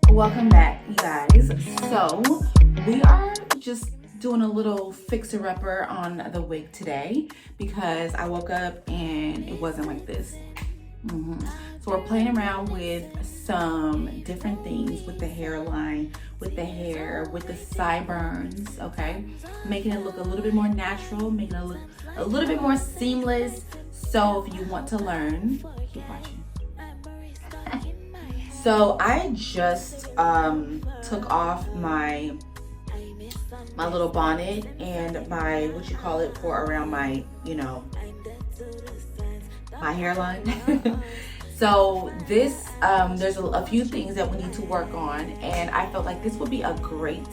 Welcome back, you guys. So we are just doing a little fixer-upper on the wig today because I woke up and it wasn't like this. So we're playing around with some different things with the hairline, with the hair, with the sideburns, okay? Making it look a little bit more natural, making it look a little bit more seamless. So if you want to learn, keep watching. So I just took off my little bonnet and my, what you call it, for around my, my hairline. So this, there's a few things that we need to work on, and I felt like this would be a great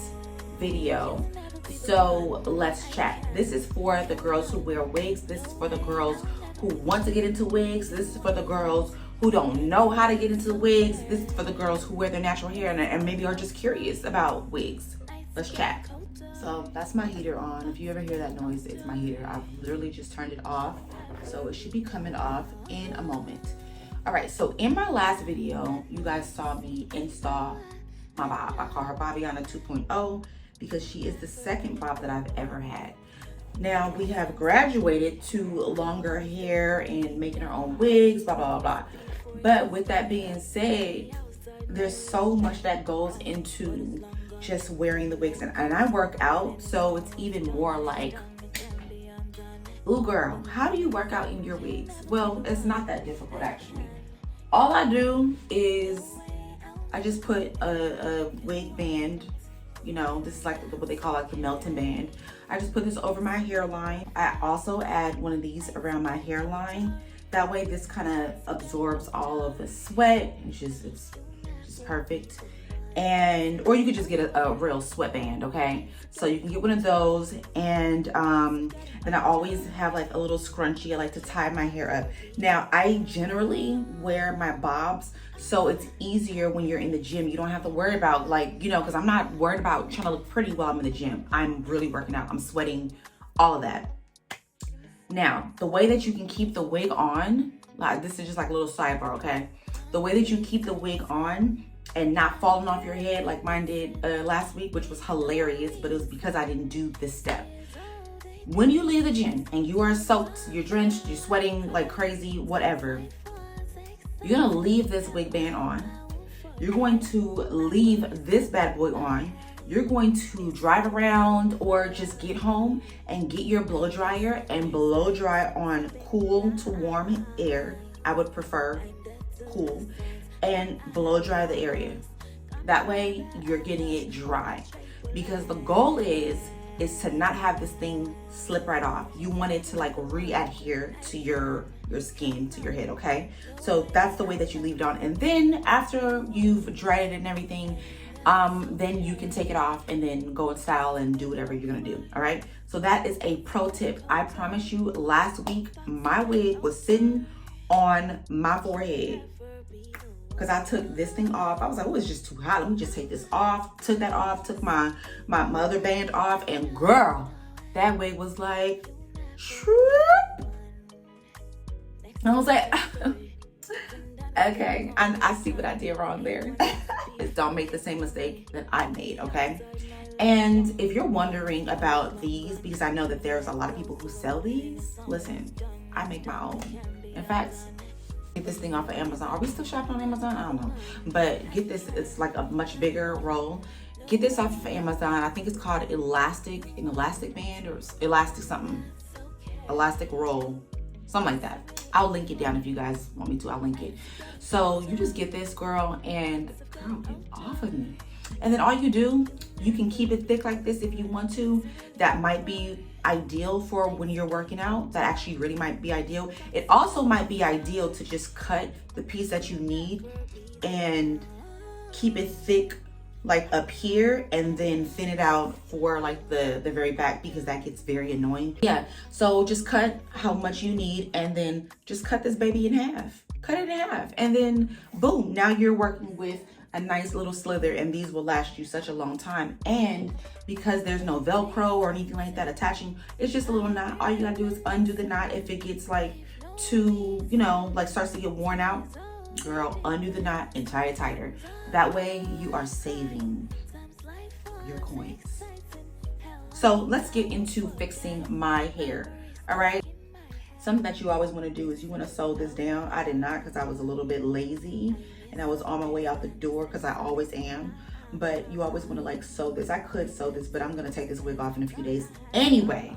video. So let's chat. This is for the girls who wear wigs. This is for the girls who want to get into wigs. This is for the girls who don't know how to get into wigs. This is for the girls who wear their natural hair and maybe are just curious about wigs. Let's chat. So that's my heater on. If you ever hear that noise, it's my heater. I've literally just turned it off, so it should be coming off in a moment. All right, so in my last video, you guys saw me install my bob. I call her Bobbiana 2.0 because she is the second bob that I've ever had. Now we have graduated to longer hair and making our own wigs, blah, blah, blah, blah. But with that being said, there's so much that goes into just wearing the wigs, and I work out, so it's even more like, ooh girl, how do you work out in your wigs? Well, it's not that difficult actually. All I do is I just put a wig band, this is like what they call like the melting band. I just put this over my hairline. I also add one of these around my hairline. That way this kind of absorbs all of the sweat. It's just perfect. Or you could just get a real sweatband, okay? So you can get one of those, and then I always have like a little scrunchie. I like to tie my hair up. Now I generally wear my bobs, so it's easier when you're in the gym. You don't have to worry about because I'm not worried about trying to look pretty while I'm in the gym. I'm really working out, I'm sweating, all of that. Now, the way that you can keep the wig on, this is just like a little sidebar, okay? The way that you keep the wig on and not falling off your head like mine did last week, which was hilarious, but it was because I didn't do this step. When you leave the gym and you are soaked, you're drenched, you're sweating like crazy, whatever, you're gonna leave this wig band on. You're going to leave this bad boy on. You're going to drive around or just get home and get your blow dryer and blow dry on cool to warm air. I would prefer cool, and blow dry the area. That way you're getting it dry, because the goal is to not have this thing slip right off. You want it to like re-adhere to your skin, to your head, okay? So that's the way that you leave it on. And then after you've dried it and everything, then you can take it off and then go in style and do whatever you're gonna do, all right? So that is a pro tip. I promise you, last week, my wig was sitting on my forehead because I took this thing off. I was like, oh, it's just too hot. Let me just take this off. Took that off, took my other band off, and girl, that wig was like, shroop. I was like, okay, I see what I did wrong there. Just don't make the same mistake that I made, okay? And if you're wondering about these, because I know that there's a lot of people who sell these, listen, I make my own. In fact, get this thing off of Amazon. Are we still shopping on Amazon? I don't know. But get this, it's like a much bigger roll. Get this off of Amazon. I think it's called an elastic band or elastic something. Elastic roll. Something like that. I'll link it down if you guys want me to. I'll link it. So you just get this, girl, and girl, get off of me. And then all you do, you can keep it thick like this if you want to. That might be ideal for when you're working out. That actually really might be ideal. It also might be ideal to just cut the piece that you need and keep it thick like up here and then thin it out for like the very back, because that gets very annoying. Yeah, so just cut how much you need and then just cut this baby in half. Cut it in half and then boom, now you're working with a nice little slither, and these will last you such a long time. And because there's no Velcro or anything like that attaching, it's just a little knot. All you gotta do is undo the knot. If it gets like too, you know, like starts to get worn out, girl, undo the knot and tie it tighter. That way you are saving your coins. So let's get into fixing my hair. All right, something that you always want to do is you want to sew this down. I did not, because I was a little bit lazy and I was on my way out the door, because I always am. But you always want to like sew this. I could sew this, but I'm gonna take this wig off in a few days anyway.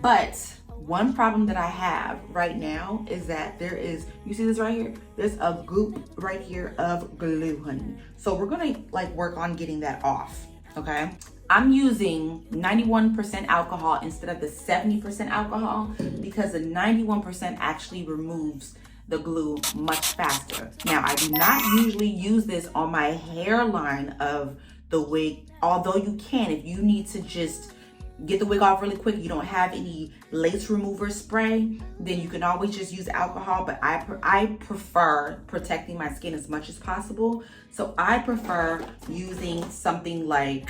But one problem that I have right now is that there is, you see this right here? There's a goop right here of glue, honey. So we're gonna like work on getting that off, okay? I'm using 91% alcohol instead of the 70% alcohol, because the 91% actually removes the glue much faster. Now, I do not usually use this on my hairline of the wig, although you can if you need to just get the wig off really quick, you don't have any lace remover spray, then you can always just use alcohol. But I prefer protecting my skin as much as possible. So I prefer using something like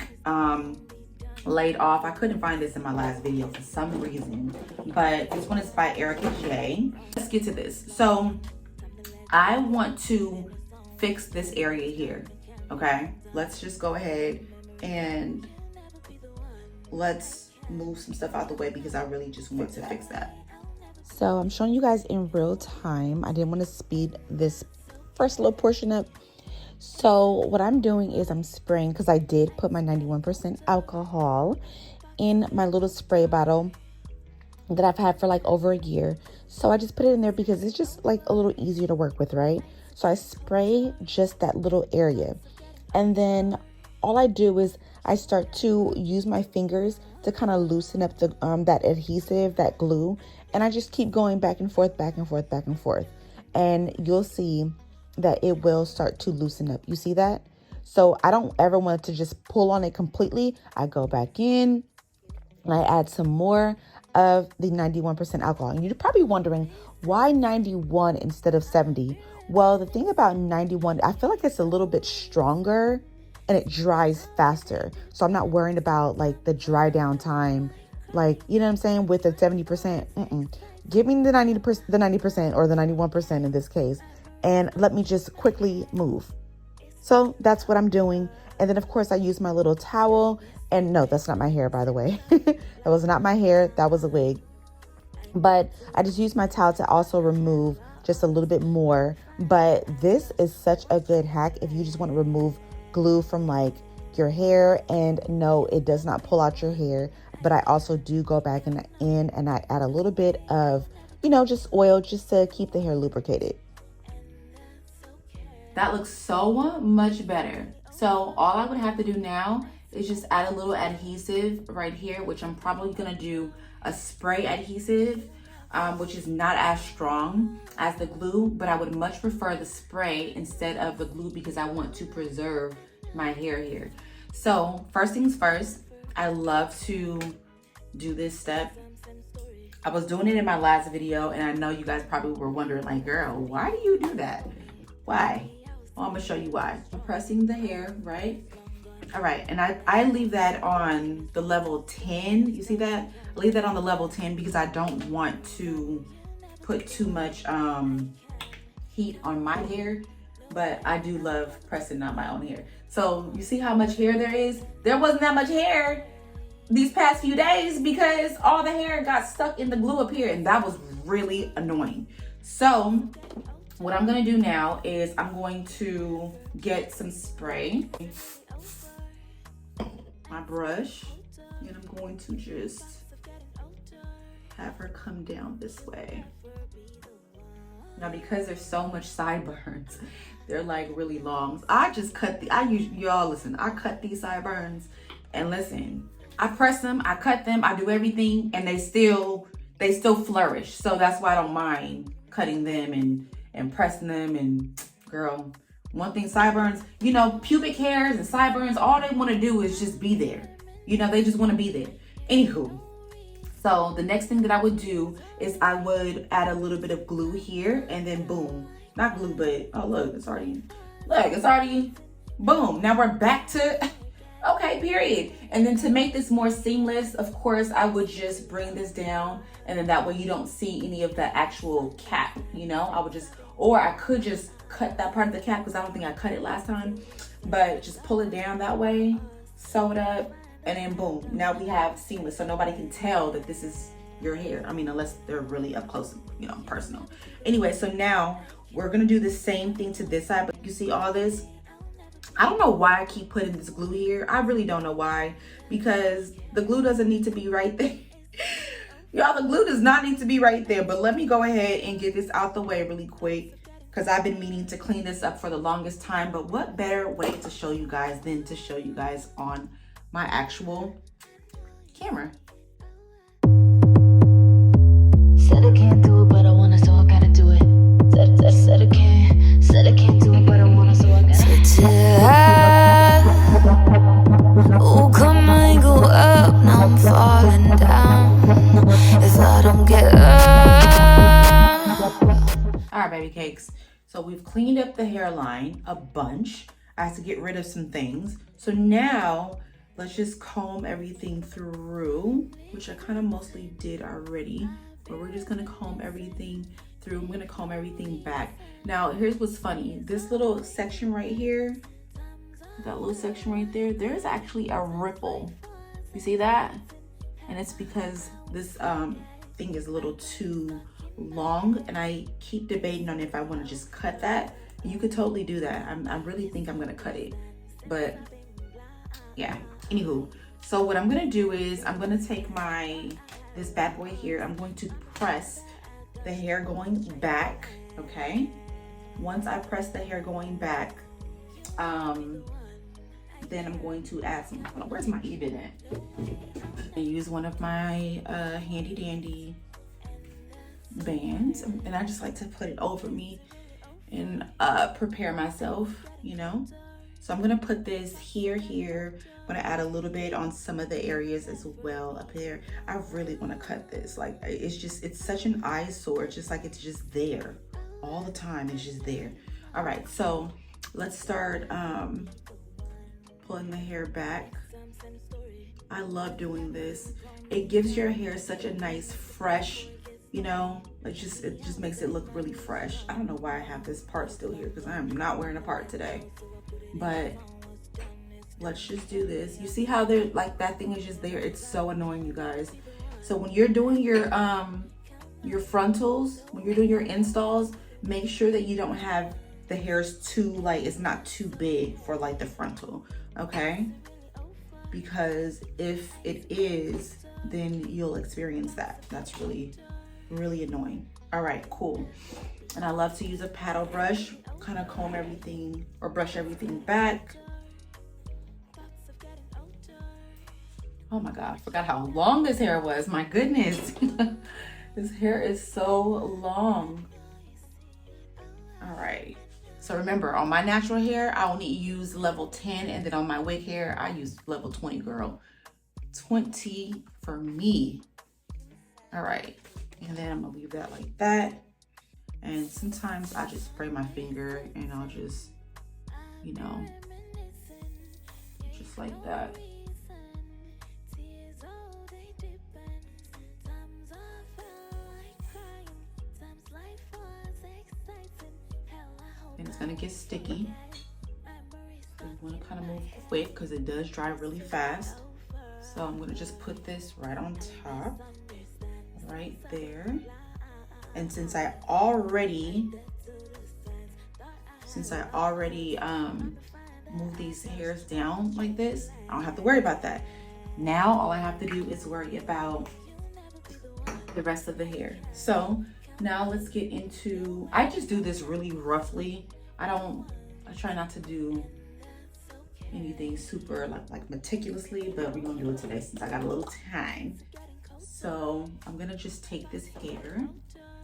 Laid Off. I couldn't find this in my last video for some reason, but this one is by Erica J. Let's get to this. So I want to fix this area here, okay? Let's just go ahead and let's move some stuff out the way, because I really just want to fix that. So I'm showing you guys in real time. I didn't want to speed this first little portion up. So what I'm doing is I'm spraying, because I did put my 91% alcohol in my little spray bottle that I've had for like over a year. So I just put it in there because it's just like a little easier to work with, right? So I spray just that little area. And then all I do is I start to use my fingers to kind of loosen up the that adhesive, that glue. And I just keep going back and forth, back and forth, back and forth. And you'll see that it will start to loosen up. You see that? So I don't ever want to just pull on it completely. I go back in and I add some more of the 91% alcohol. And you're probably wondering, why 91 instead of 70? Well, the thing about 91, I feel like it's a little bit stronger and it dries faster. So I'm not worrying about like the dry down time, like, you know what I'm saying, with the 70%. Give me the 90% or the 91% in this case, and let me just quickly move. So that's what I'm doing. And then of course I use my little towel, and no, that's not my hair, by the way. That was not my hair, that was a wig. But I just use my towel to also remove just a little bit more. But this is such a good hack if you just want to remove glue from like your hair. And no, it does not pull out your hair. But I also do go back in and I add a little bit of, you know, just oil, just to keep the hair lubricated. That looks so much better. So all I would have to do now is just add a little adhesive right here, which I'm probably gonna do a spray adhesive, which is not as strong as the glue, but I would much prefer the spray instead of the glue because I want to preserve my hair here. So first things first, I love to do this step. I was doing it in my last video, and I know you guys probably were wondering, like, girl, why do you do that? Why? Well, I'm gonna show you why. I'm pressing the hair, right? All right, and I leave that on the level 10. You see that? I leave that on the level 10 because I don't want to put too much heat on my hair, but I do love pressing on my own hair. So you see how much hair there is? There wasn't that much hair these past few days because all the hair got stuck in the glue up here, and that was really annoying. So what I'm gonna do now is I'm going to get some spray, my brush, and I'm going to just have her come down this way. Now, because there's so much sideburns, they're like really long. I just cut y'all listen, I cut these sideburns, and listen, I press them, I cut them, I do everything, and they still flourish. So that's why I don't mind cutting them and pressing them. And girl, one thing, sideburns, you know, pubic hairs and sideburns, all they want to do is just be there. You know, they just want to be there. Anywho, so the next thing that I would do is I would add a little bit of glue here, and then boom, not glue, but oh look, it's already Look, it's already, boom. Now we're back to, okay, period. And then to make this more seamless, of course, I would just bring this down, and then that way you don't see any of the actual cap, you know? I would just, or I could just cut that part of the cap because I don't think I cut it last time, but just pull it down that way, sew it up, and then boom, now we have seamless, so nobody can tell that this is your hair. I mean, unless they're really up close, you know, personal. Anyway, so now we're gonna do the same thing to this side, but you see all this? I don't know why I keep putting this glue here. I really don't know why, because the glue doesn't need to be right there. Y'all, the glue does not need to be right there, but let me go ahead and get this out the way really quick because I've been meaning to clean this up for the longest time, but what better way to show you guys than to show you guys on my actual camera. Said I can't do it, but I wanna, so I gotta do it. Said I can't do it, but I wanna, so I gotta do it. Oh, come on, go up, now I'm falling down. If I don't get up. All right, baby cakes. So we've cleaned up the hairline a bunch. I had to get rid of some things. So now let's just comb everything through, which I kind of mostly did already, but we're just gonna comb everything through. I'm gonna comb everything back. Now, here's what's funny. This little section right here, that little section right there, there's actually a ripple. You see that? And it's because this thing is a little too long, and I keep debating on if I want to just cut that. You could totally do that. I really think I'm gonna cut it, but yeah. Anywho, so what I'm gonna do is I'm gonna take this bad boy here. I'm going to press the hair going back. Okay. Once I press the hair going back, then I'm going to add some. Where's my even at? I use one of my handy dandy bands, and I just like to put it over me and prepare myself, you know. So I'm gonna put this here. I'm gonna add a little bit on some of the areas as well up here. I really want to cut this. Like, it's such an eyesore. It's just like, it's just there all the time. It's just there. All right, so let's start pulling the hair back. I love doing this. It gives your hair such a nice fresh, you know, it just makes it look really fresh. I don't know why I have this part still here because I am not wearing a part today, but let's just do this. You see how they're like, that thing is just there. It's so annoying, you guys. So when you're doing your frontals, when you're doing your installs, make sure that you don't have the hairs too, like, it's not too big for like the frontal, okay? Because if it is, then you'll experience that. That's really, really annoying. All right, cool. And I love to use a paddle brush, kind of comb everything or brush everything back. Oh my God, I forgot how long this hair was. My goodness. This hair is so long. All right. So remember, on my natural hair, I only use level 10, and then on my wig hair, I use level 20, girl. 20 for me. All right. And then I'm gonna leave that like that. And sometimes I just spray my finger and I'll just, you know, just like that. And it's gonna get sticky. So you wanna kind of move quick because it does dry really fast. So I'm gonna just put this right on top, right there. And since I already move these hairs down like this, I don't have to worry about that. Now all I have to do is worry about the rest of the hair. So now let's get into, I just do this really roughly. I try not to do anything super like meticulously, but we're gonna do it today since I got a little time. So I'm gonna just take this hair,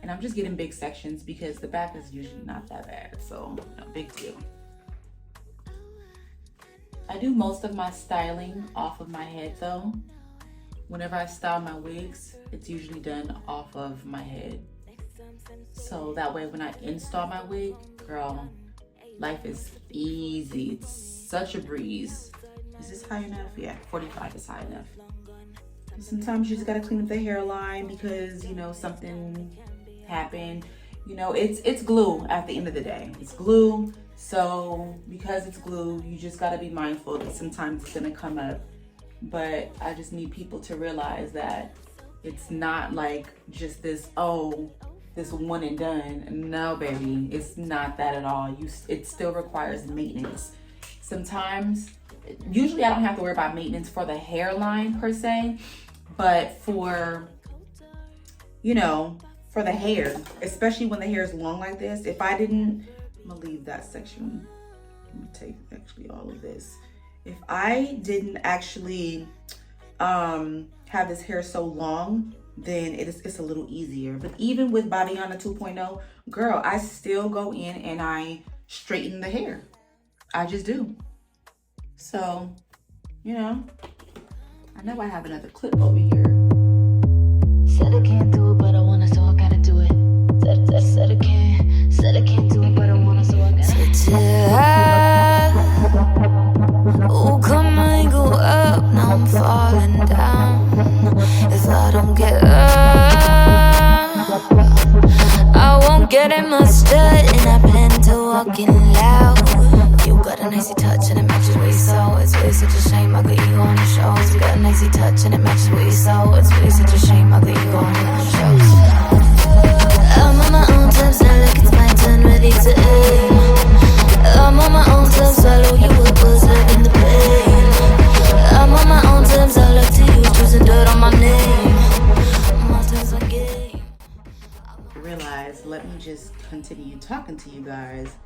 and I'm just getting big sections because the back is usually not that bad, so no big deal. I do most of my styling off of my head though. Whenever I style my wigs, it's usually done off of my head. So that way when I install my wig, girl, Life is easy. It's such a breeze. Is this high enough? Yeah, 45 is high enough. Sometimes you just gotta clean up the hairline because, you know, something happened. You know, it's glue at the end of the day. It's glue. So because it's glue, you just gotta be mindful that sometimes it's gonna come up. But I just need people to realize that it's not like just this, oh, this one and done. No, baby, it's not that at all. It still requires maintenance. Sometimes, usually I don't have to worry about maintenance for the hairline per se, but for, you know, for the hair, especially when the hair is long like this, if I didn't, I'm gonna leave that section. Let me take actually all of this. If I didn't actually have this hair so long, then it's a little easier. But even with Babiana 2.0, girl, I still go in and I straighten the hair. I just do. So, you know, I know I have another clip over here. Said I can't do it, but I wanna, so I gotta do it. Said I can't do it, but I wanna, so I gotta. Oh, come on, go up, now I'm falling down. If I don't get up, I won't get in my stud, and I plan to walking loud. You got a nicey touch and it matches what you saw. It's really such a shame I got you on the shows. You got a nicey touch and it matches what you saw. It's really such a shame I got you on the shows. I'm on my own time, so like it's my turn, ready to aim. I'm on my own time, swallow you up, was living the pain. I'm on my own terms, I like to use choosing dirt on my name. My turns on game. Realize, let me just continue talking to you guys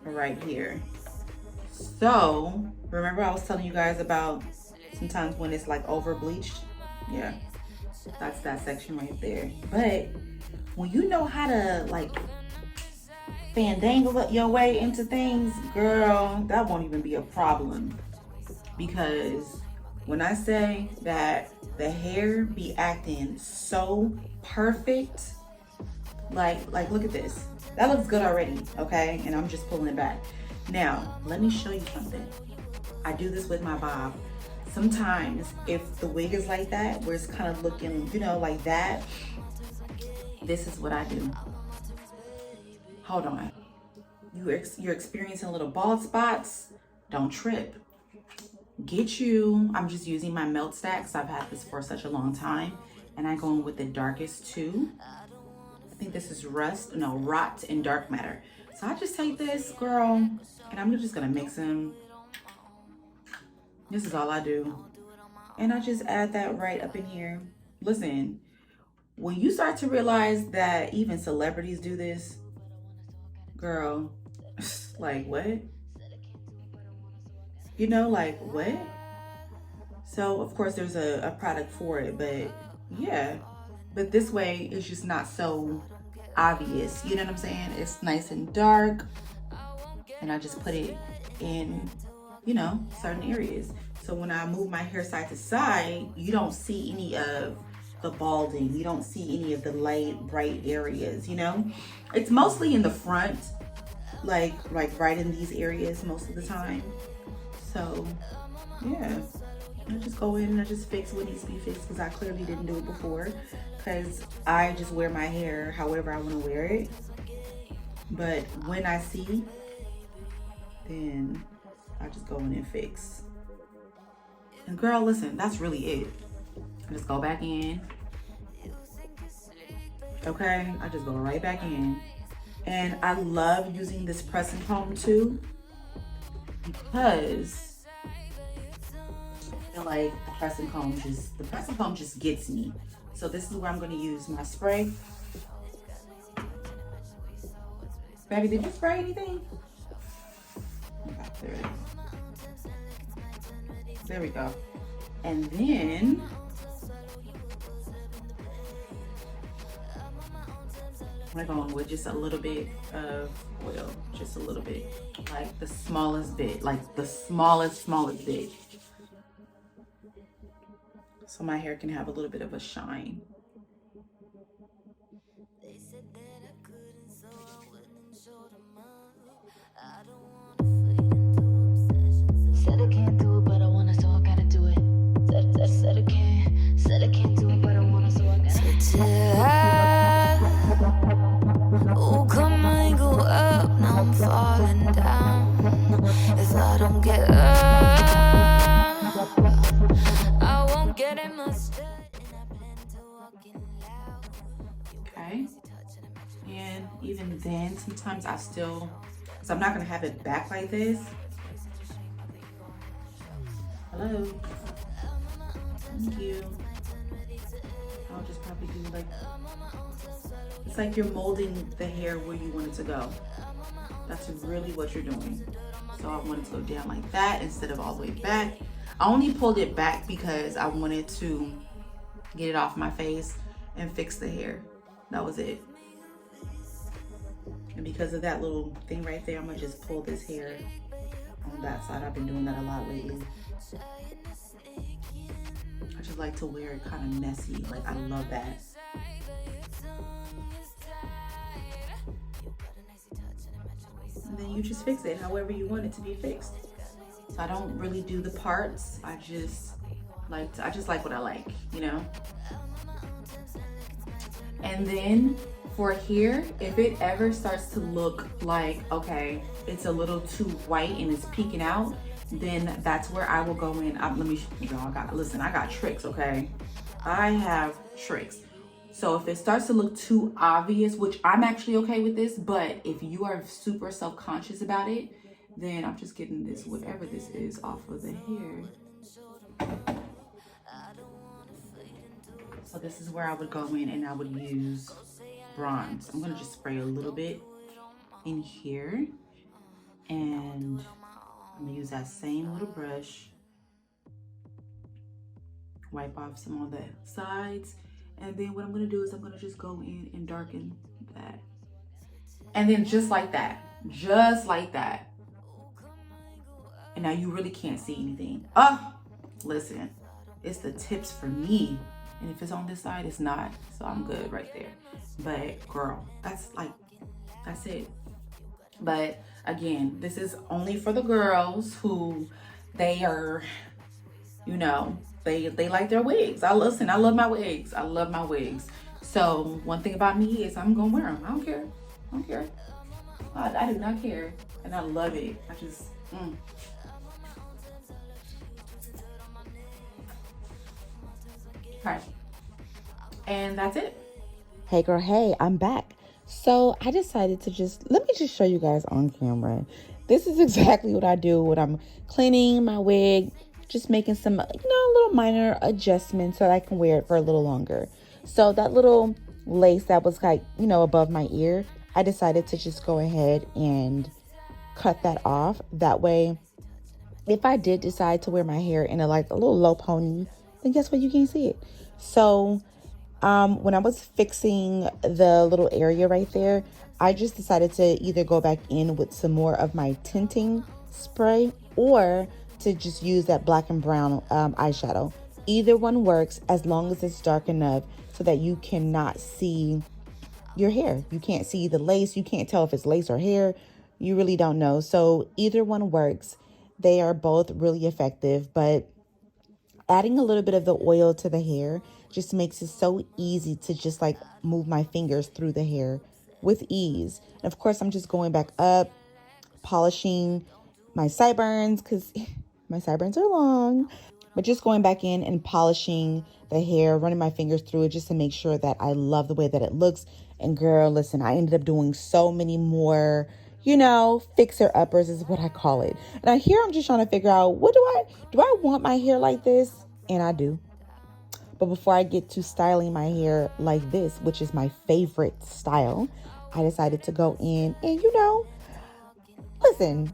right here. So remember I was telling you guys about sometimes when it's like over bleached? Yeah, that's that section right there. But when you know how to like fandangle your way into things, girl, that won't even be a problem. Because when I say that the hair be acting so perfect, like look at this. That looks good already, okay? And I'm just pulling it back. Now, let me show you something. I do this with my bob. Sometimes if the wig is like that, where it's kind of looking, you know, like that, this is what I do. Hold on. You're experiencing little bald spots. Don't trip. Get you, I'm just using my melt stack because I've had this for such a long time. And I go in with the darkest two. I think this is rot and dark matter. So I just take this, girl, and I'm just gonna mix them. This is all I do. And I just add that right up in here. Listen, when you start to realize that even celebrities do this, girl, like what? You know, like what? So of course there's a product for it, but yeah. But this way it's just not so obvious. You know what I'm saying? It's nice and dark. And I just put it in, you know, certain areas. So when I move my hair side to side, you don't see any of the balding. You don't see any of the light, bright areas, you know? It's mostly in the front, like right in these areas most of the time. So yeah, I just go in and I just fix what needs to be fixed because I clearly didn't do it before because I just wear my hair however I want to wear it. But when I see, then I just go in and fix. And girl, listen, that's really it. I just go back in. Okay, I just go right back in. And I love using this pressing comb too because I feel like the pressing comb just gets me. So this is where I'm going to use my spray. Baby, did you spray anything? Okay, there it is. There we go. And then I'm going with just a little bit of oil, just a little bit, like the smallest bit, like the smallest bit. So my hair can have a little bit of a shine. And then sometimes I still, because I'm not gonna have it back like this. Hello. Thank you. I'll just probably do like, it's like you're molding the hair where you want it to go. That's really what you're doing. So I wanted to go down like that instead of all the way back. I only pulled it back because I wanted to get it off my face and fix the hair. That was it. And because of that little thing right there, I'm gonna just pull this hair on that side. I've been doing that a lot lately. I just like to wear it kind of messy. Like, I love that. And then you just fix it however you want it to be fixed. So I don't really do the parts. I just like what I like, you know? And then for here, if it ever starts to look like, okay, it's a little too white and it's peeking out, then that's where I will go in. Let me, y'all, I got tricks, okay? I have tricks. So if it starts to look too obvious, which I'm actually okay with this, but if you are super self-conscious about it, then I'm just getting this, whatever this is, off of the hair. So this is where I would go in and I would use bronze. I'm gonna just spray a little bit in here, and I'm gonna use that same little brush, wipe off some on the sides, and then what I'm gonna do is I'm gonna just go in and darken that. And then just like that. And now you really can't see anything. Oh, listen, it's the tips for me. And if it's on this side, it's not. So I'm good right there. But girl, that's it. But again, this is only for the girls who they are, you know, they like their wigs. I love my wigs. I love my wigs. So one thing about me is I'm gonna wear them. I don't care. I do not care. And I love it. I just, Okay. And that's it. Hey girl, hey, I'm back. So I decided to let me just show you guys on camera. This is exactly what I do when I'm cleaning my wig, just making some, little minor adjustments so that I can wear it for a little longer. So that little lace that was like, above my ear, I decided to just go ahead and cut that off. That way, if I did decide to wear my hair in a little low pony, then guess what? You can't see it. So when I was fixing the little area right there, I just decided to either go back in with some more of my tinting spray or to just use that black and brown eyeshadow. Either one works as long as it's dark enough so that you cannot see your hair. You can't see the lace. You can't tell if it's lace or hair. You really don't know. So either one works. They are both really effective, but adding a little bit of the oil to the hair just makes it so easy to just move my fingers through the hair with ease. And of course, I'm just going back up, polishing my sideburns because my sideburns are long, but just going back in and polishing the hair, running my fingers through it just to make sure that I love the way that it looks. And girl, listen, I ended up doing so many more, fixer uppers is what I call it. And here I'm just trying to figure out, do I want my hair like this? And I do. But before I get to styling my hair like this, which is my favorite style, I decided to go in and, listen,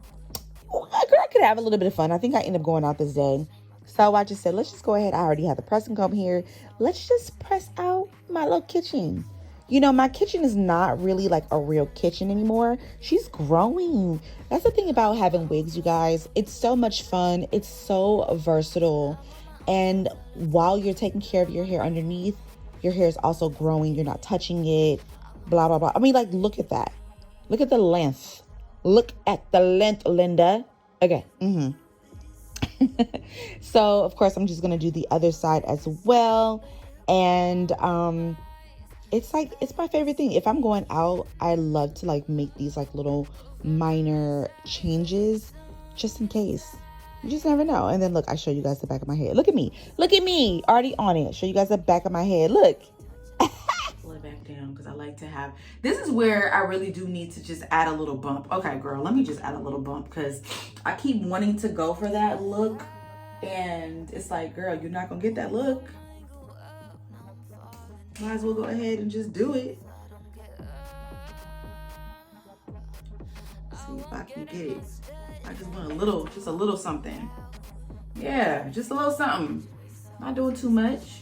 I could have a little bit of fun. I think I ended up going out this day. So I just said, let's just go ahead. I already have the pressing comb here. Let's just press out my little kitchen. My kitchen is not really like a real kitchen anymore. She's growing. That's the thing about having wigs, you guys. It's so much fun. It's so versatile. And while you're taking care of your hair underneath, your hair is also growing. You're not touching it, blah, blah, blah. I mean, look at that. Look at the length. Look at the length, Linda. Okay. So, of course, I'm just going to do the other side as well. And it's my favorite thing. If I'm going out, I love to make these little minor changes just in case. You just never know. And then look, I show you guys the back of my head. Look at me. Already on it. Show you guys the back of my head. Look. Pull it back down because I like like to have. This is where I really do need to just add a little bump. Okay, girl, let me just add a little bump because I keep wanting to go for that look. And it's like, girl, you're not gonna get that look. Might as well go ahead and just do it. See if I can get it. I just want a little, just a little something. Yeah, just a little something. Not doing too much.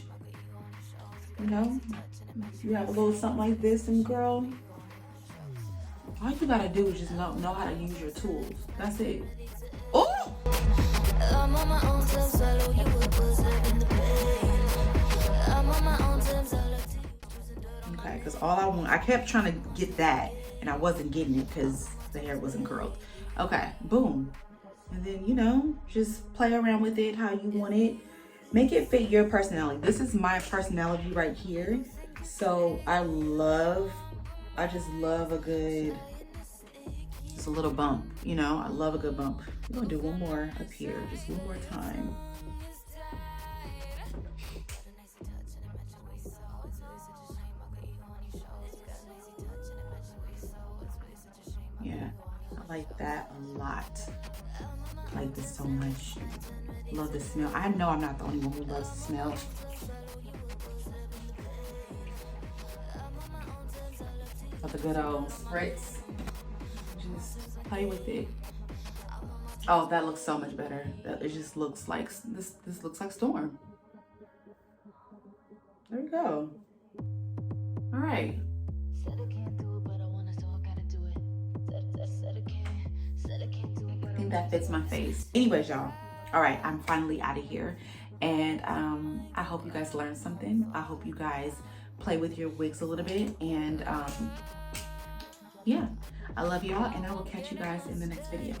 You know, you have a little something like this, and girl, all you gotta do is just know how to use your tools. That's it. Oh! I'm on my own terms, swallow you up, was in the pain. I'm on my own terms, I love to. Okay, because all I kept trying to get that, and I wasn't getting it because the hair wasn't curled. Okay, boom. And then, you know, just play around with it how you want it. Make it fit your personality. This is my personality right here. So I just love a good, just a little bump, you know? I love a good bump. We're gonna do one more up here, just one more time. Yeah, I like that a lot. I like this so much. Love the smell. I know I'm not the only one who loves the smell. But the good old spritz. Just play with it. Oh, that looks so much better. It just looks like this looks like Storm. There we go. All right. I think that fits my face. Anyways, y'all. All right, I'm finally out of here. And I hope you guys learned something. I hope you guys play with your wigs a little bit. And yeah, I love y'all, and I will catch you guys in the next video.